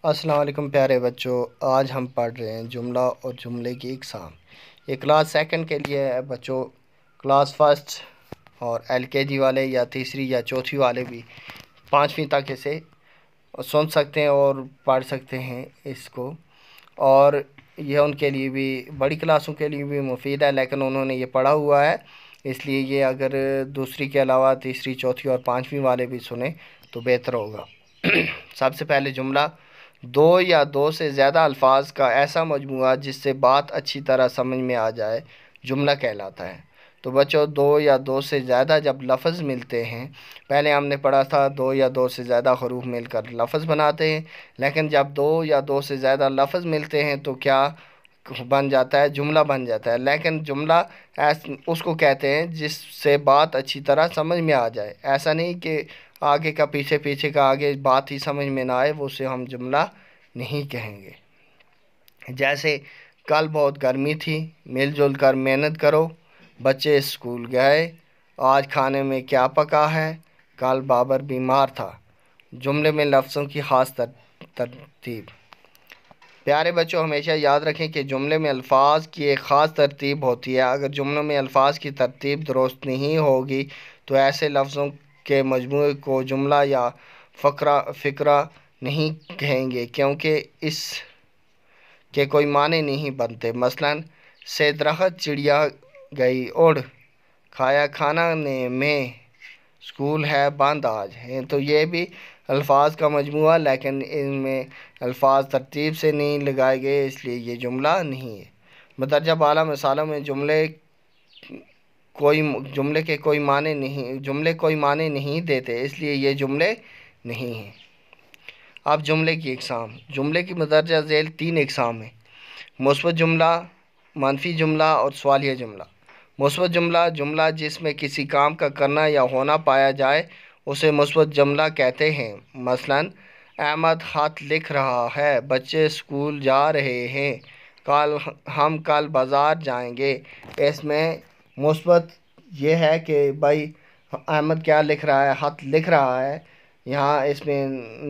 السلام علیکم پیارے بچوں، آج ہم پڑھ رہے ہیں جملہ اور جملے کی اقسام۔ یہ کلاس سیکنڈ کے لیے ہے بچوں۔ کلاس فرسٹ اور ایل کے جی والے یا تیسری یا چوتھی والے بھی 5ویں تک اسے سن سکتے ہیں اور پڑھ سکتے ہیں اس کو، اور یہ ان کے لیے بھی بڑی کلاسوں کے لیے بھی مفید ہے، لیکن انہوں نے یہ پڑھا ہوا ہے، اس لیے یہ اگر دوسری کے علاوہ تیسری، چوتھی اور 5ویں والے بھی سنیں تو بہتر ہوگا۔ سب سے پہلے جملہ: دو یا دو سے زیادہ الفاظ کا ایسا مجموعہ جس سے بات اچھی طرح سمجھ میں آ جائے جملہ کہلاتا ہے۔ تو بچوں، دو یا دو سے زیادہ جب لفظ ملتے ہیں، پہلے ہم نے پڑھا تھا دو یا دو سے زیادہ حروف مل کر لفظ بناتے ہیں، لیکن جب دو یا دو سے زیادہ لفظ ملتے ہیں تو کیا بن جاتا ہے؟ جملہ بن جاتا ہے۔ لیکن جملہ اس کو کہتے ہیں جس سے بات اچھی طرح سمجھ میں آ جائے، ایسا نہیں کہ آگے کا پیچھے، پیچھے کا آگے، بات ہی سمجھ میں نہ آئے، وہ اسے ہم جملہ نہیں کہیں گے۔ جیسے کل بہت گرمی تھی، مل جل کر محنت کرو، بچے اسکول گئے، آج کھانے میں کیا پکا ہے، کل بابر بیمار تھا۔ جملے میں لفظوں کی خاص ترتیب۔ پیارے بچوں، ہمیشہ یاد رکھیں کہ جملے میں الفاظ کی ایک خاص ترتیب ہوتی ہے۔ اگر جملوں میں الفاظ کی ترتیب درست نہیں ہوگی تو ایسے لفظوں کے مجموعے کو جملہ یا فقرہ نہیں کہیں گے، کیونکہ اس کے کوئی معنی نہیں بنتے۔ مثلاً سے درخت چڑیا گئی اڑ، کھایا کھانا نے میں، اسکول ہے بند آج ہے۔ تو یہ بھی الفاظ کا مجموعہ، لیکن ان میں الفاظ ترتیب سے نہیں لگائے گئے، اس لیے یہ جملہ نہیں ہے۔ مندرجہ بالا مثالوں میں جملے کوئی معنی نہیں دیتے، اس لیے یہ جملے نہیں ہیں۔ اب جملے کی اقسام۔ جملے کی مندرجہ ذیل 3 اقسام ہیں: مثبت جملہ، منفی جملہ اور سوالیہ جملہ۔ مثبت جملہ: جملہ جس میں کسی کام کا کرنا یا ہونا پایا جائے اسے مثبت جملہ کہتے ہیں۔ مثلاً احمد خط لکھ رہا ہے، بچے اسکول جا رہے ہیں، ہم کل بازار جائیں گے۔ اس میں مثبت یہ ہے کہ بھائی احمد کیا لکھ رہا ہے؟ خط لکھ رہا ہے۔ یہاں اس میں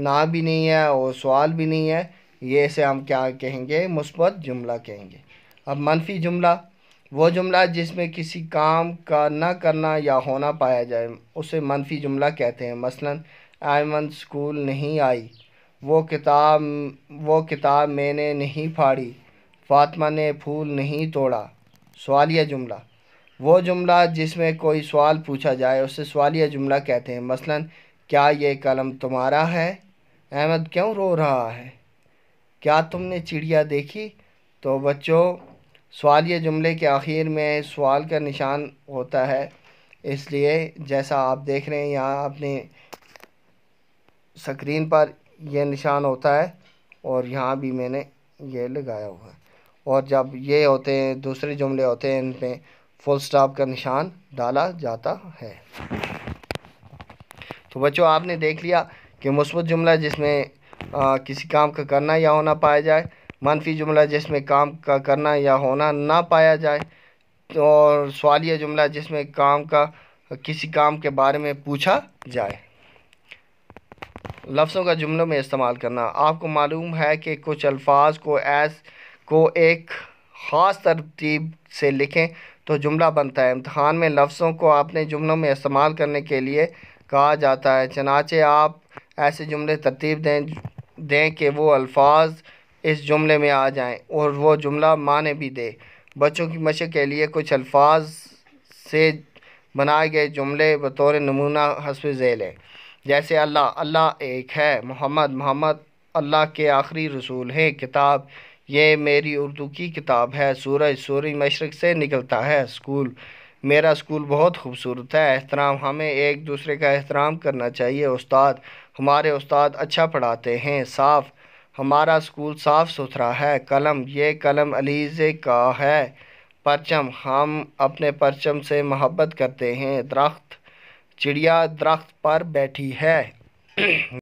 نہ بھی نہیں ہے اور سوال بھی نہیں ہے، یہ اسے ہم کیا کہیں گے؟ مثبت جملہ کہیں گے۔ اب منفی جملہ: وہ جملہ جس میں کسی کام کا نہ کرنا یا ہونا پایا جائے اسے منفی جملہ کہتے ہیں۔ مثلاً ایمن اسکول نہیں آئی، وہ کتاب میں نے نہیں پھاڑی، فاطمہ نے پھول نہیں توڑا۔ سوالیہ جملہ: وہ جملہ جس میں کوئی سوال پوچھا جائے اسے سوالیہ جملہ کہتے ہیں۔ مثلاً کیا یہ قلم تمہارا ہے؟ احمد کیوں رو رہا ہے؟ کیا تم نے چڑیا دیکھی؟ تو بچوں، سوالیہ جملے کے آخر میں سوال کا نشان ہوتا ہے، اس لیے جیسا آپ دیکھ رہے ہیں یہاں اپنے اسکرین پر یہ نشان ہوتا ہے، اور یہاں بھی میں نے یہ لگایا ہوا ہے۔ اور جب یہ ہوتے ہیں دوسرے جملے ہوتے ہیں، ان میں فل سٹاپ کا نشان ڈالا جاتا ہے۔ تو بچوں، آپ نے دیکھ لیا کہ مثبت جملہ جس میں کسی کام کا کرنا یا ہونا پایا جائے، منفی جملہ جس میں کام کا کرنا یا ہونا نہ پایا جائے، اور سوالیہ جملہ جس میں کسی کام کے بارے میں پوچھا جائے۔ لفظوں کا جملوں میں استعمال کرنا۔ آپ کو معلوم ہے کہ کچھ الفاظ کو ایک خاص ترتیب سے لکھیں تو جملہ بنتا ہے۔ امتحان میں لفظوں کو اپنے جملوں میں استعمال کرنے کے لیے کہا جاتا ہے، چنانچہ آپ ایسے جملے ترتیب دیں کہ وہ الفاظ اس جملے میں آ جائیں اور وہ جملہ معنی بھی دے۔ بچوں کی مشق کے لیے کچھ الفاظ سے بنائے گئے جملے بطور نمونہ حسب ذیل ہیں، جیسے اللہ ایک ہے، محمد اللہ کے آخری رسول ہیں، کتاب یہ میری اردو کی کتاب ہے، سورج مشرق سے نکلتا ہے، میرا اسکول بہت خوبصورت ہے، احترام ہمیں ایک دوسرے کا احترام کرنا چاہیے، ہمارے استاد اچھا پڑھاتے ہیں، ہمارا اسکول صاف ستھرا ہے، قلم یہ قلم علیزے کا ہے، پرچم ہم اپنے پرچم سے محبت کرتے ہیں، درخت چڑیا درخت پر بیٹھی ہے۔